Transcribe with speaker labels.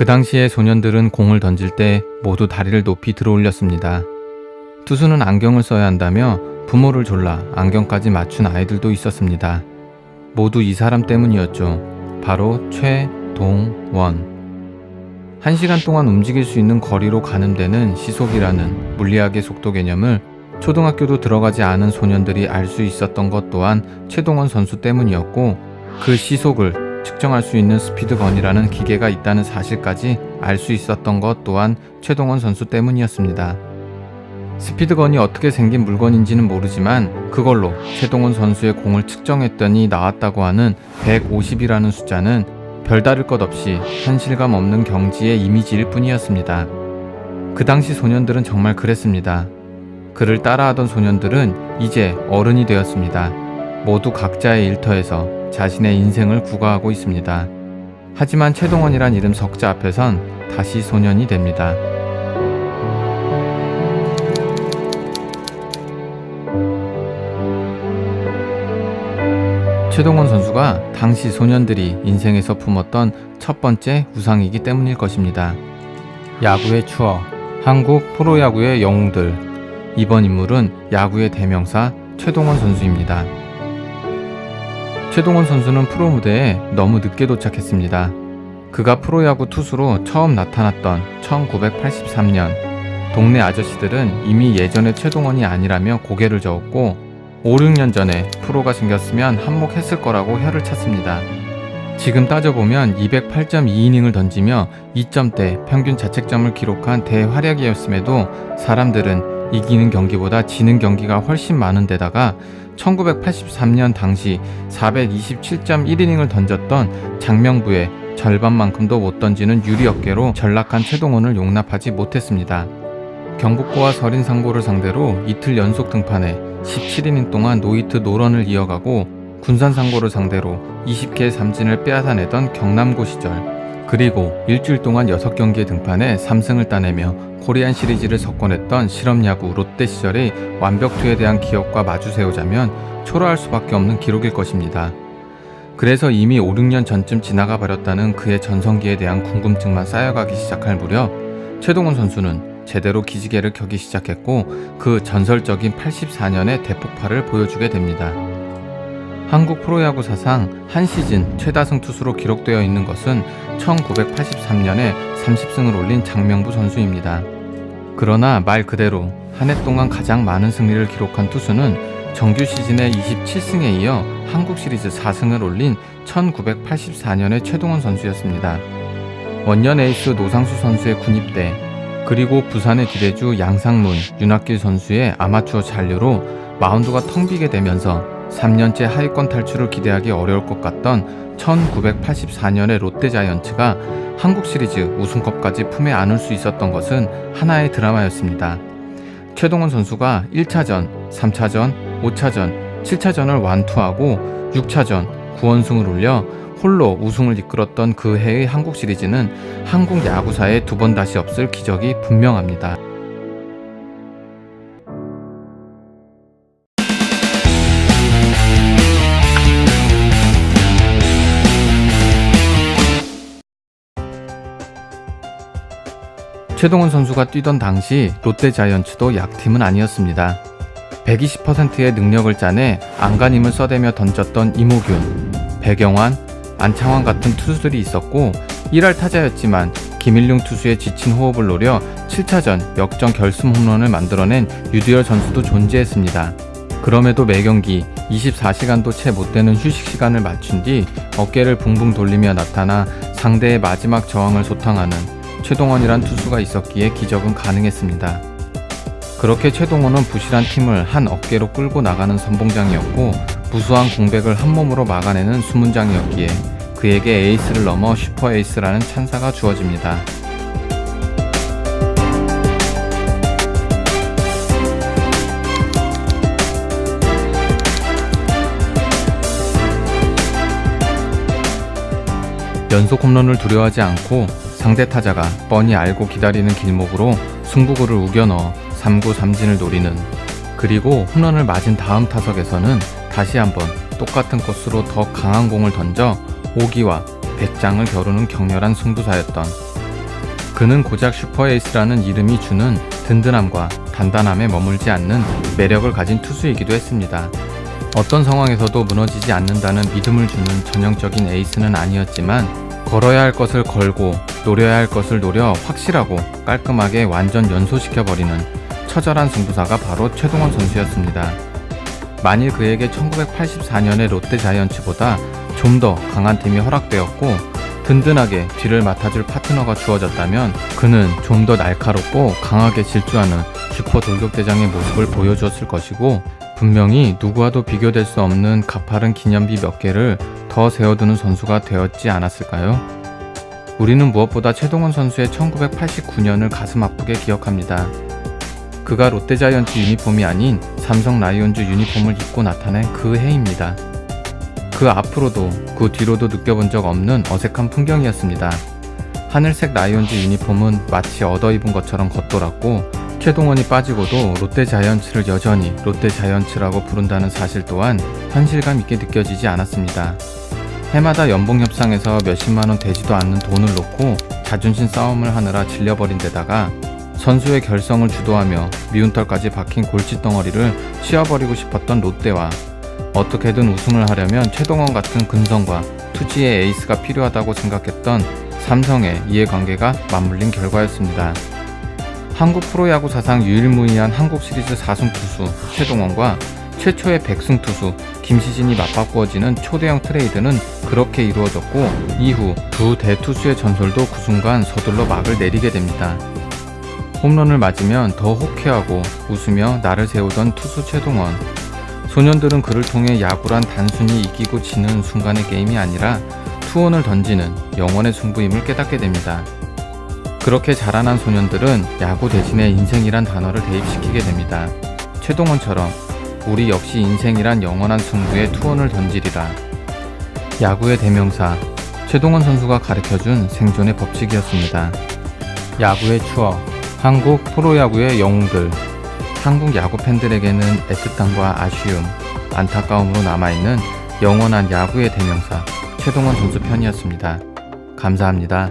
Speaker 1: 그 당시에 소년들은 공을 던질 때 모두 다리를 높이 들어 올렸습니다. 투수는 안경을 써야 한다며 부모를 졸라 안경까지 맞춘 아이들도 있었습니다. 모두 이 사람 때문이었죠. 바로 최동원. 1시간 동안 움직일 수 있는 거리로 가늠되는 시속이라는 물리학의 속도 개념을 초등학교도 들어가지 않은 소년들이 알 수 있었던 것 또한 최동원 선수 때문이었고, 그 시속을 측정할 수 있는 스피드건이라는 기계가 있다는 사실까지 알 수 있었던 것 또한 최동원 선수 때문이었습니다. 스피드건이 어떻게 생긴 물건인지는 모르지만 그걸로 최동원 선수의 공을 측정했더니 나왔다고 하는 150이라는 숫자는 별다를 것 없이 현실감 없는 경지의 이미지일 뿐이었습니다. 그 당시 소년들은 정말 그랬습니다. 그를 따라하던 소년들은 이제 어른이 되었습니다. 모두 각자의 일터에서 자신의 인생을 구가하고 있습니다. 하지만 최동원이란 이름 석자 앞에선 다시 소년이 됩니다. 최동원 선수가 당시 소년들이 인생에서 품었던 첫 번째 우상이기 때문일 것입니다. 야구의 추억, 한국 프로야구의 영웅들. 이번 인물은 야구의 대명사 최동원 선수입니다. 최동원 선수는 프로 무대에 너무 늦게 도착했습니다. 그가 프로야구 투수로 처음 나타났던 1983년. 동네 아저씨들은 이미 예전의 최동원이 아니라며 고개를 저었고 5, 6년 전에 프로가 생겼으면 한몫했을 거라고 혀를 찼습니다. 지금 따져보면 208.2이닝을 던지며 2점대 평균 자책점을 기록한 대활약이었음에도 사람들은 이기는 경기보다 지는 경기가 훨씬 많은 데다가 1983년 당시 427.1이닝을 던졌던 장명부의 절반만큼도 못 던지는 유리 어깨로 전락한 최동원을 용납하지 못했습니다. 경북고와 서린상고를 상대로 이틀 연속 등판해 17이닝 동안 노히트 노런을 이어가고 군산상고를 상대로 20개의 삼진을 빼앗아내던 경남고 시절, 그리고 일주일 동안 6경기에 등판해 3승을 따내며 코리안 시리즈를 석권했던 실업야구 롯데 시절의 완벽투에 대한 기억과 마주세우자면 초라할 수밖에 없는 기록일 것입니다. 그래서 이미 5, 6년 전쯤 지나가 버렸다는 그의 전성기에 대한 궁금증만 쌓여가기 시작할 무렵 최동원 선수는 제대로 기지개를 켜기 시작했고 그 전설적인 84년의 대폭발을 보여주게 됩니다. 한국 프로야구 사상 한 시즌 최다승 투수로 기록되어 있는 것은 1983년에 30승을 올린 장명부 선수입니다. 그러나 말 그대로 한 해 동안 가장 많은 승리를 기록한 투수는 정규 시즌의 27승에 이어 한국 시리즈 4승을 올린 1984년의 최동원 선수였습니다. 원년 에이스 노상수 선수의 군입대, 그리고 부산의 기대주 양상문, 윤학길 선수의 아마추어 잔류로 마운드가 텅 비게 되면서 3년째 하위권 탈출을 기대하기 어려울 것 같던 1984년의 롯데자이언츠가 한국 시리즈 우승컵까지 품에 안을 수 있었던 것은 하나의 드라마였습니다. 최동원 선수가 1차전, 3차전, 5차전, 7차전을 완투하고 6차전 9원승을 올려 홀로 우승을 이끌었던 그 해의 한국 시리즈는 한국 야구사에 두 번 다시 없을 기적이 분명합니다. 최동원 선수가 뛰던 당시 롯데자이언츠도 약팀은 아니었습니다. 120%의 능력을 짜내 안간힘을 써대며 던졌던 이모균, 배경환, 안창환 같은 투수들이 있었고 1할 타자였지만 김일용 투수의 지친 호흡을 노려 7차전 역전 결승 홈런을 만들어낸 유두열 선수도 존재했습니다. 그럼에도 매경기 24시간도 채 못되는 휴식 시간을 맞춘 뒤 어깨를 붕붕 돌리며 나타나 상대의 마지막 저항을 소탕하는 최동원이란 투수가 있었기에 기적은 가능했습니다. 그렇게 최동원은 부실한 팀을 한 어깨로 끌고 나가는 선봉장이었고 무수한 공백을 한 몸으로 막아내는 수문장이었기에 그에게 에이스를 넘어 슈퍼에이스라는 찬사가 주어집니다. 연속 홈런을 두려워하지 않고 상대 타자가 뻔히 알고 기다리는 길목으로 승부구를 우겨 넣어 3구 삼진을 노리는, 그리고 홈런을 맞은 다음 타석에서는 다시 한번 똑같은 코스로 더 강한 공을 던져 오기와 배짱을 겨루는 격렬한 승부사였던 그는 고작 슈퍼에이스라는 이름이 주는 든든함과 단단함에 머물지 않는 매력을 가진 투수이기도 했습니다. 어떤 상황에서도 무너지지 않는다는 믿음을 주는 전형적인 에이스는 아니었지만 걸어야 할 것을 걸고 노려야 할 것을 노려 확실하고 깔끔하게 완전 연소시켜버리는 처절한 승부사가 바로 최동원 선수였습니다. 만일 그에게 1984년의 롯데 자이언츠보다 좀 더 강한 팀이 허락되었고 든든하게 뒤를 맡아줄 파트너가 주어졌다면 그는 좀 더 날카롭고 강하게 질주하는 슈퍼 돌격대장의 모습을 보여주었을 것이고 분명히 누구와도 비교될 수 없는 가파른 기념비 몇 개를 더 세워두는 선수가 되었지 않았을까요? 우리는 무엇보다 최동원 선수의 1989년을 가슴 아프게 기억합니다. 그가 롯데자이언츠 유니폼이 아닌 삼성 라이온즈 유니폼을 입고 나타낸 그 해입니다. 그 앞으로도 그 뒤로도 느껴본 적 없는 어색한 풍경이었습니다. 하늘색 라이온즈 유니폼은 마치 얻어입은 것처럼 겉돌았고 최동원이 빠지고도 롯데자이언츠를 여전히 롯데자이언츠라고 부른다는 사실 또한 현실감 있게 느껴지지 않았습니다. 해마다 연봉 협상에서 몇십만원 되지도 않는 돈을 놓고 자존심 싸움을 하느라 질려버린 데다가 선수의 결성을 주도하며 미운 털까지 박힌 골칫덩어리를 치워버리고 싶었던 롯데와 어떻게든 우승을 하려면 최동원 같은 근성과 투지의 에이스가 필요하다고 생각했던 삼성의 이해관계가 맞물린 결과였습니다. 한국 프로야구 사상 유일무이한 한국 시리즈 4승 투수 최동원과 최초의 100승 투수 김시진이 맞바꾸어지는 초대형 트레이드는 그렇게 이루어졌고 이후 두 대투수의 전설도 그 순간 서둘러 막을 내리게 됩니다. 홈런을 맞으면 더 호쾌하고 웃으며 나를 세우던 투수 최동원. 소년들은 그를 통해 야구란 단순히 이기고 지는 순간의 게임이 아니라 투혼을 던지는 영원의 승부임을 깨닫게 됩니다. 그렇게 자라난 소년들은 야구 대신에 인생이란 단어를 대입시키게 됩니다. 최동원처럼 우리 역시 인생이란 영원한 승부에 투혼을 던지리라. 야구의 대명사 최동원 선수가 가르쳐준 생존의 법칙이었습니다. 야구의 추억, 한국 프로야구의 영웅들, 한국 야구 팬들에게는 애틋함과 아쉬움, 안타까움으로 남아있는 영원한 야구의 대명사 최동원 선수 편이었습니다. 감사합니다.